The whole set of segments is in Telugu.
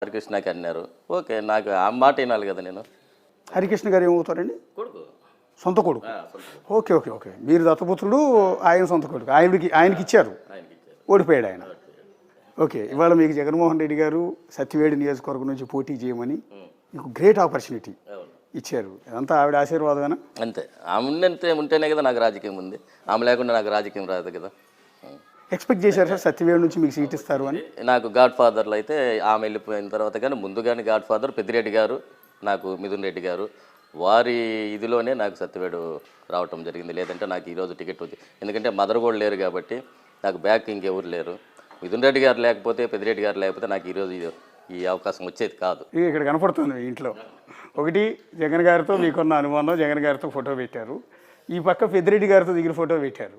హరికృష్ణకి అన్నారు. ఓకే, నాకు ఆ మాట వినాలి కదా నేను. హరికృష్ణ గారు ఏమవుతారండి? కొడుకు. సొంత కొడుకు. సొంత. Okay okay okay. మీరు దత్తపుత్రుడు, ఆయన సొంత కొడుకు. ఆయనకి ఇచ్చారు, ఆయనకి ఇచ్చారు. ఓడిపోయాడు ఆయన. ఓకే, ఇవాళ మీకు జగన్మోహన్ రెడ్డి గారు సత్యవేడి నియోజకవర్గం నుంచి పోటీ చేయమని మీకు గ్రేట్ ఆపర్చునిటీ అవును. ఇచ్చారు. అదంతా ఆవిడ ఆశీర్వాదమేనా? అంతే. ఆమె ఉంటేనే కదా నాకు రాజకీయం ఉంది. ఆమె లేకుండా నాకు రాజకీయం రాదు కదా. ఎక్స్పెక్ట్ చేశారు సార్ సత్యవేడి నుంచి మీకు సీట్ ఇస్తారు అని? నాకు గాడ్ ఫాదర్లు అయితే ఆమె వెళ్ళిపోయిన తర్వాత కానీ ముందుగానే గాడ్ ఫాదర్ పెద్దిరెడ్డి గారు, నాకు మిథున్ రెడ్డి గారు, వారి ఇదిలోనే నాకు సత్యవేడు రావటం జరిగింది. లేదంటే నాకు ఈరోజు టికెట్ వచ్చింది. ఎందుకంటే మదర్ కూడా లేరు కాబట్టి నాకు బ్యాక్ ఇంకెవరు లేరు. మిథున్ రెడ్డి గారు లేకపోతే, పెద్దిరెడ్డి గారు లేకపోతే నాకు ఈరోజు ఈ అవకాశం వచ్చేది కాదు. ఇక్కడ కనపడుతుంది మీ ఇంట్లో. ఒకటి జగన్ గారితో మీకున్న అనుబంధం, జగన్ గారితో ఫోటో పెట్టారు. ఈ పక్క పెద్దిరెడ్డి గారితో దిగిన ఫోటో పెట్టారు.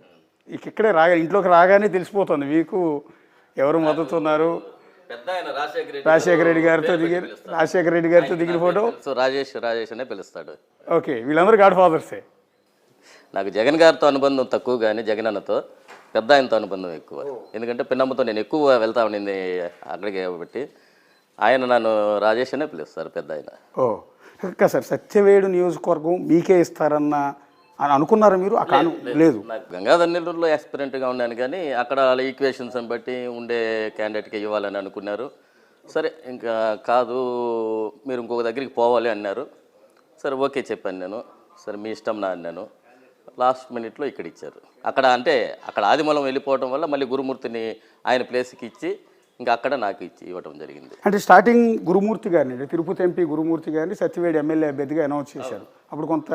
ఇక్కడే ఇంట్లోకి రాగానే తెలిసిపోతుంది మీకు ఎవరు మద్దతున్నారు. పెద్ద ఆయన రాజశేఖర రెడ్డి గారితో దిగిన ఫోటో. సో రాజేష్ అనే పిలుస్తాడు. ఓకే, వీళ్ళందరూ గాడ్ ఫాదర్సే. నాకు జగన్ గారితో అనుబంధం తక్కువ, కానీ జగన్ అన్నతో పెద్ద ఆయనతో అనుబంధం ఎక్కువ. ఎందుకంటే పిన్నమ్మతో నేను ఎక్కువ వెళ్తా ఉండింది అక్కడికి కాబట్టి ఆయన నన్ను రాజేష్ అనే పిలుస్తారు, పెద్ద ఆయన. ఓ ఇంకా సార్, సత్యవేడు నియోజకవర్గం మీకే ఇస్తారన్న అని అనుకున్నారా మీరు? లేదు, నాకు గంగాధర్ నెల్లూరులో ఎక్స్పీరియెంట్గా ఉన్నాను, కానీ అక్కడ వాళ్ళ ఈక్వేషన్స్ బట్టి ఉండే క్యాండిడేట్కి ఇవ్వాలని అనుకున్నారు. సరే, ఇంకా కాదు మీరు ఇంకొక దగ్గరికి పోవాలి అన్నారు. సరే ఓకే చెప్పాను నేను. సరే మీ ఇష్టం నా అన్నాను. లాస్ట్ మినిట్లో ఇక్కడ ఇచ్చారు. అక్కడ ఆదిమూలం వెళ్ళిపోవడం వల్ల మళ్ళీ గురుమూర్తిని ఆయన ప్లేస్కి ఇచ్చి ఇంకా అక్కడ నాకు ఇవ్వడం జరిగింది. అంటే స్టార్టింగ్ గురుమూర్తి గారిని, తిరుపతి ఎంపీ గురుమూర్తి గారిని సత్యవేడి ఎమ్మెల్యే అభ్యర్థిగా అనౌన్స్ చేశారు. అప్పుడు కొంత